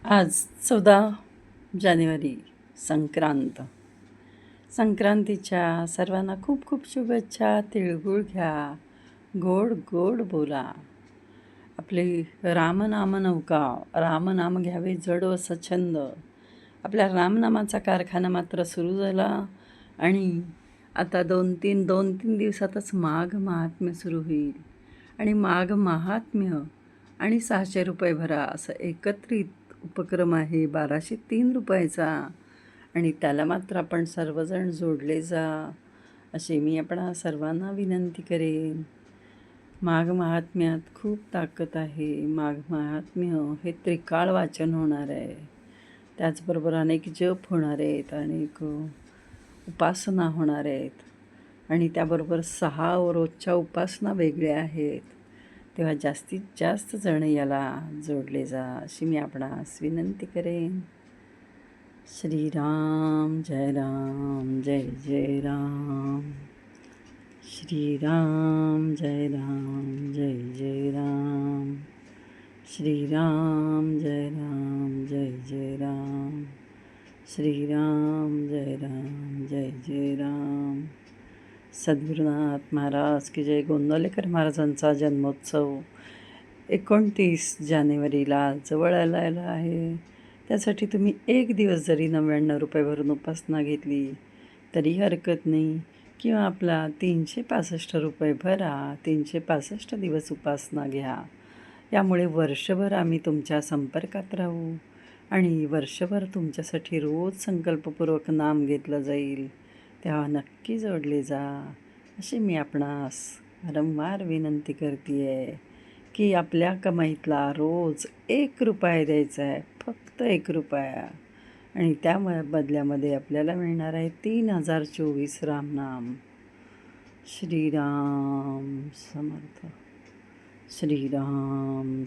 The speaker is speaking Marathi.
आज 14 जानेवारी संक्रांत. संक्रांतीच्या सर्वांना खूप खूप शुभेच्छा. तिळगुळ घ्या, गोड गोड बोला. आपली रामनाम नौका, रामनाम घ्यावे जड व स्वच्छंद. आपल्या रामनामाचा कारखाना मात्र सुरू झाला आणि आता दोन तीन दिवसातच माघ महात्म्य सुरू होईल. आणि माघ महात्म्य आणि 600 रुपये भरा असं एकत्रित उपक्रम आहे 1203 रुपयाचा. आणि त्याला मात्र आपण सर्वजण जोडले जा अशी मी आपणा सर्वांना विनंती करेन. माघ महात्म्यात खूप ताकद आहे. माघ महात्म्य हे त्रिकाळ वाचन होणार आहे. त्याचबरोबर अनेक जप होणार आहेत, अनेक उपासना होणार आहेत आणि त्याबरोबर 6 रोजच्या उपासना वेगळ्या आहेत. तेव्हा जास्तीत जास्त जण याला जोडले जा अशी मी आपणास विनंती करेन. श्रीराम जय राम जय जय राम. श्रीराम जय राम जय जय राम. श्रीराम जय राम जय जय राम. श्रीराम जय राम जय जय राम. सद्गुरुनाथ महाराज की जय. गोंंदावलेकर महाराजांचा जन्मोत्सव 29 जानेवारीला जवळ आलेला आहे. त्यासाठी तुम्ही एक दिवस जरी 99 रुपये भरून उपासना घेतली तरी हरकत नाही, किंवा आपला 365 रुपये भरा, 365 दिवस उपासना घ्या. यामुळे वर्षभर आम्ही तुमच्या संपर्कात राहू आणि वर्षभर तुमच्यासाठी रोज संकल्पपूर्वक नाम घेतलं जाईल. तेव्हा नक्की जोडले जा अशी मी आपणास वारंवार विनंती करते आहे की आपल्या कमाईतला रोज 1 रुपया द्यायचा आहे, फक्त 1 रुपया. आणि त्या बदल्यामध्ये आपल्याला मिळणार आहे 3024 रामनाम. श्रीराम समर्थ. श्रीराम